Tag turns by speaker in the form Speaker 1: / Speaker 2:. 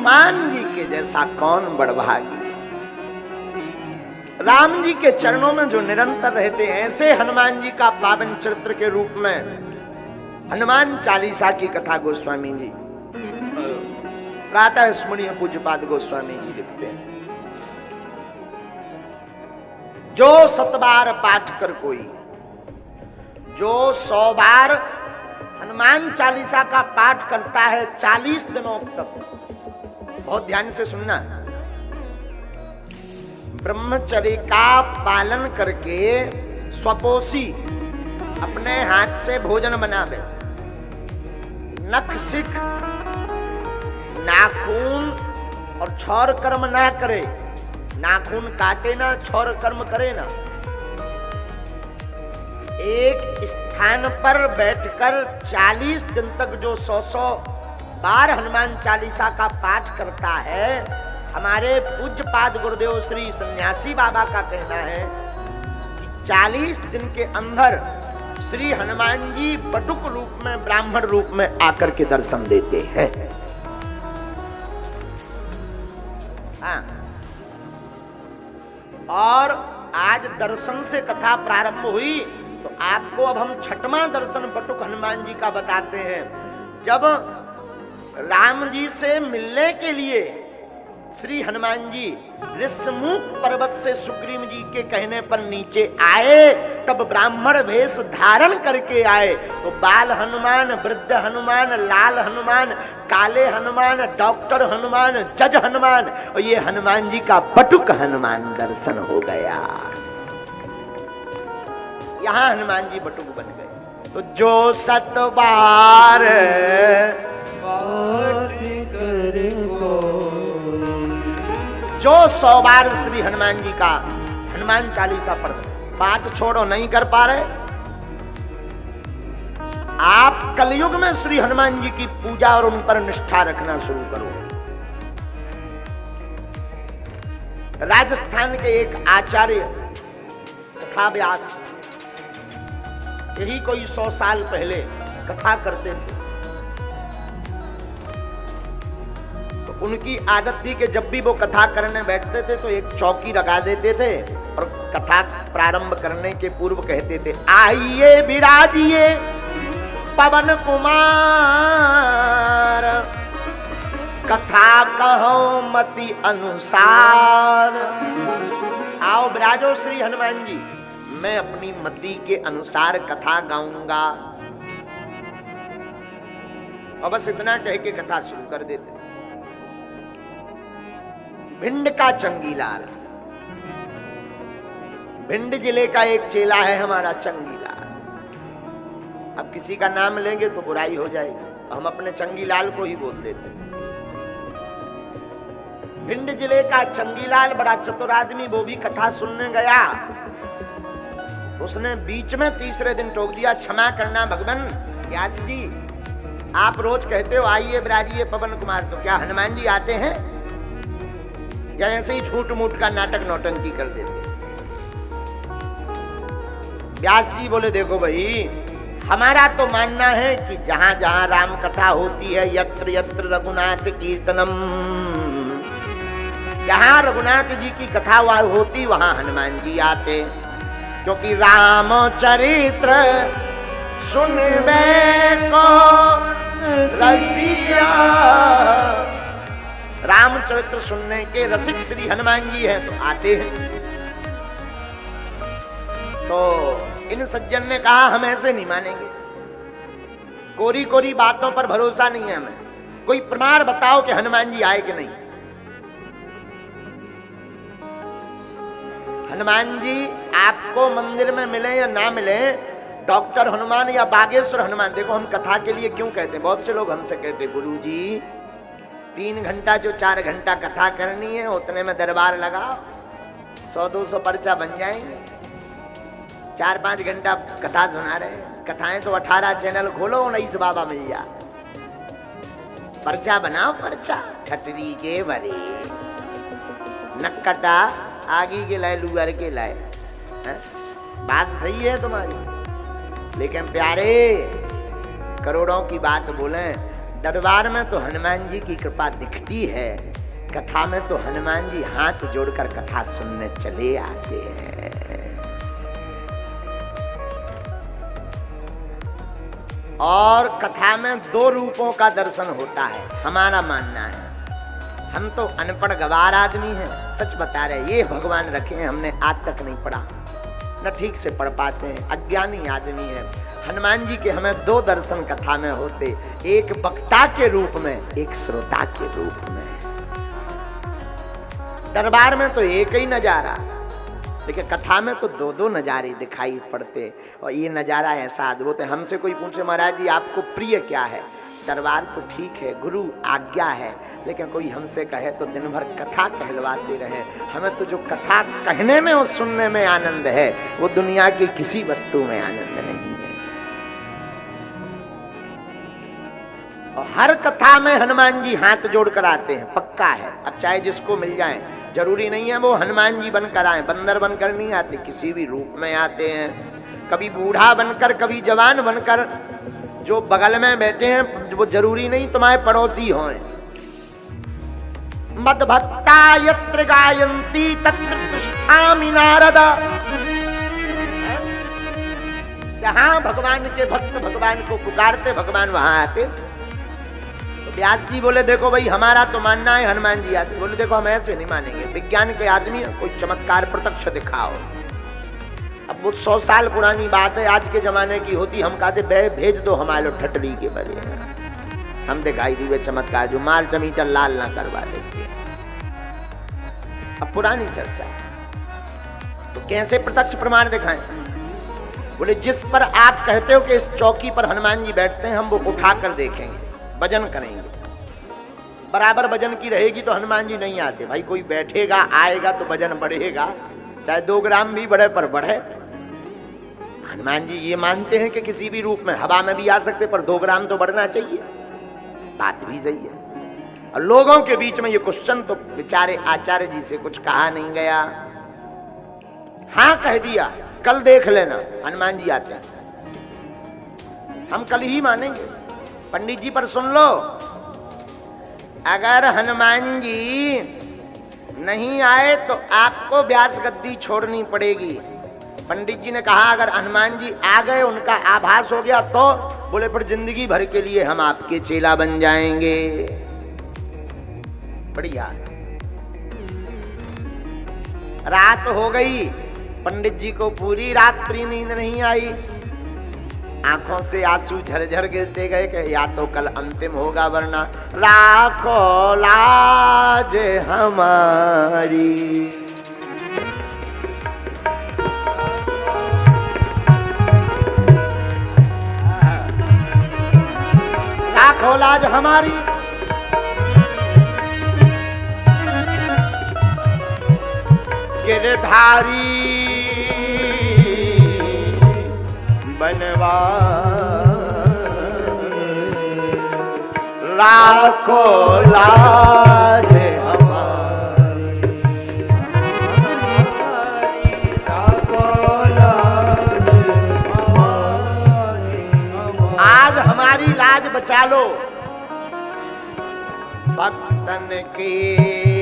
Speaker 1: हनुमान जी के जैसा कौन बड़भागी। राम जी के चरणों में जो निरंतर रहते हैं, ऐसे हनुमान जी का पावन चरित्र के रूप में हनुमान चालीसा की कथा गोस्वामी जी प्रातः स्मरणीय पूज्यपाद गोस्वामी जी लिखते हैं। जो 7 बार पाठ कर कोई, जो 100 बार हनुमान चालीसा का पाठ करता है 40 दिनों तक, बहुत ध्यान से सुनना, ब्रह्मचर्य का पालन करके स्वपोषी अपने हाथ से भोजन बनावे, नख सिख नाखून और छौर कर्म ना करे, नाखून काटे ना, छौर कर्म करे ना, एक स्थान पर बैठकर 40 दिन तक जो 100 बार हनुमान चालीसा का पाठ करता है, हमारे पूज्यपाद गुरुदेव श्री सन्यासी बाबा का कहना है कि 40 दिन के अंदर श्री हनुमान जी बटुक रूप में, ब्राह्मण रूप में आकर के दर्शन देते हैं। हाँ। और आज दर्शन से कथा प्रारंभ हुई, तो आपको अब हम 6वां दर्शन बटुक हनुमान जी का बताते हैं। जब राम जी से मिलने के लिए श्री हनुमान जी ऋषमुख पर्वत से सुग्रीव जी के कहने पर नीचे आए, तब ब्राह्मण वेश धारण करके आए। तो बाल हनुमान, वृद्ध हनुमान, लाल हनुमान, काले हनुमान, डॉक्टर हनुमान, जज हनुमान, और ये हनुमान जी का बटुक हनुमान दर्शन हो गया। यहां हनुमान जी बटुक बन गए। तो जो 7 बार जो 100 बार श्री हनुमान जी का हनुमान चालीसा पढ़ते, पाठ छोड़ो नहीं कर पा रहे, आप कलयुग में श्री हनुमान जी की पूजा और उन पर निष्ठा रखना शुरू करो। राजस्थान के एक आचार्य कथा व्यास यही कोई 100 साल पहले कथा करते थे। उनकी आदत थी कि जब भी वो कथा करने बैठते थे तो एक चौकी लगा देते थे और कथा प्रारंभ करने के पूर्व कहते थे, आइए विराजिए पवन कुमार, कथा कहो मति अनुसार। आओ विराजो श्री हनुमान जी, मैं अपनी मति के अनुसार कथा गाऊंगा। और बस इतना कह के कथा शुरू कर देते। भिंड का चंगीलाल, भिंड जिले का एक चेला है हमारा चंगीलाल। अब किसी का नाम लेंगे तो बुराई हो जाएगी, हम अपने चंगीलाल को ही बोल देते। भिंड जिले का चंगीलाल बड़ा चतुर आदमी, वो भी कथा सुनने गया। उसने बीच में तीसरे दिन टोक दिया, क्षमा करना भगवान व्यास जी, आप रोज कहते हो आइए विराजिए पवन कुमार, तो क्या हनुमान जी आते हैं या ऐसे ही झूठ मूठ का नाटक नौटंकी कर देते? व्यास जी बोले, देखो भाई, हमारा तो मानना है कि जहां जहां राम कथा होती है, यत्र यत्र रघुनाथ कीर्तनम, जहां रघुनाथ जी की कथा होती वहां हनुमान जी आते, क्योंकि राम चरित्र सुनबे को रसिया, रामचरित्र सुनने के रसिक श्री हनुमान जी हैं तो आते हैं। तो इन सज्जन ने कहा हम ऐसे नहीं मानेंगे, कोरी कोरी बातों पर भरोसा नहीं है हमें, कोई प्रमाण बताओ कि हनुमान जी आए कि नहीं। हनुमान जी आपको मंदिर में मिले या ना मिले, डॉक्टर हनुमान या बागेश्वर हनुमान, देखो हम कथा के लिए क्यों कहते हैं, बहुत से लोग हमसे कहते गुरु जी 3 घंटा जो 4 घंटा कथा करनी है उतने में दरबार लगाओ, 100-200 पर्चा बन जाएंगे। 4-5 घंटा कथा सुना रहे, कथाएं तो 18 चैनल खोलो, 19 बाबा मिल जा, पर्चा बनाओ, पर्चा खटरी के बरे नक्कटा आगी के लाए लुगर के लाए। बात सही है तुम्हारी, लेकिन प्यारे करोड़ों की बात बोले, दरबार में तो हनुमान जी की कृपा दिखती है, कथा में तो हनुमान जी हाथ जोड़कर कथा सुनने चले आते हैं। और कथा में दो रूपों का दर्शन होता है, हमारा मानना है। हम तो अनपढ़ गवार आदमी हैं, सच बता रहे, ये भगवान रखे हैं, हमने आज तक नहीं पढ़ा, न ठीक से पढ़ पाते हैं, अज्ञानी आदमी है। हनुमान जी के हमें दो दर्शन कथा में होते, एक वक्ता के रूप में, एक श्रोता के रूप में। दरबार में तो एक ही नजारा, लेकिन कथा में तो दो दो नजारे दिखाई पड़ते। और ये नजारा ऐसा अद्भुत है। हमसे कोई पूछे महाराज जी आपको प्रिय क्या है, दरबार तो ठीक है, गुरु आज्ञा है, लेकिन कोई हमसे कहे तो दिन भर कथा कहलवाते रहे। हमें तो जो कथा कहने में और सुनने में आनंद है, वो दुनिया की किसी वस्तु में आनंद नहीं है। और हर कथा में हनुमान जी हाथ जोड़कर आते हैं, पक्का है। अब चाहे जिसको मिल जाए, जरूरी नहीं है वो हनुमान जी बनकर आए, बंदर बनकर नहीं आते, किसी भी रूप में आते हैं। कभी बूढ़ा बनकर, कभी जवान बनकर। जो बगल में बैठे हैं वो जरूरी नहीं तुम्हारे पड़ोसी हों। मद भक्ता यत्र गायन्ति तत्र तिष्ठामि नारद। जहां भगवान के भक्त भगवान को पुकारते, भगवान वहां आते। तो व्यास जी बोले देखो भाई हमारा तो मानना है हनुमान जी आते। बोले देखो हम ऐसे नहीं मानेंगे, विज्ञान के आदमी है, कोई चमत्कार प्रत्यक्ष दिखाओ। अब वो 100 साल पुरानी बात है, आज के जमाने की होती हम कहते भेज दो हमारे ठटली के बले, हम दिखाई दिए चमत्कार, जो माल चमीटर लाल ना करवा देंगे। अब पुरानी चर्चा, तो कैसे प्रत्यक्ष प्रमाण दिखाएं? बोले जिस पर आप कहते हो कि इस चौकी पर हनुमान जी बैठते हैं, हम वो उठा कर देखेंगे, वजन करेंगे, बराबर वजन की रहेगी तो हनुमान जी नहीं आते। भाई कोई बैठेगा आएगा तो वजन बढ़ेगा, चाहे 2 ग्राम भी बढ़े पर बढ़े। हनुमान जी ये मानते हैं कि किसी भी रूप में, हवा में भी आ सकते, पर 2 ग्राम तो बढ़ना चाहिए। बात भी सही है। और लोगों के बीच में ये क्वेश्चन तो बेचारे आचार्य जी से कुछ कहा नहीं गया, हाँ कह दिया कल देख लेना हनुमान जी आते हैं। हम कल ही मानेंगे। पंडित जी पर सुन लो, अगर हनुमान जी नहीं आए तो आपको व्यास गद्दी छोड़नी पड़ेगी। पंडित जी ने कहा अगर हनुमान जी आ गए, उनका आभास हो गया तो, बोले पर जिंदगी भर के लिए हम आपके चेला बन जाएंगे। बढ़िया। रात हो गई, पंडित जी को पूरी रात्रि नींद नहीं आई, आंखों से आंसू झरझर गिरते गए कि या तो कल अंतिम होगा, वरना राखो लाज हमारी। राखो लाज हमारी। गिरधारी बनवा राखो लाज हमारी, राखो लाज हमारी। आज हमारी लाज बचा लो। भक्तन की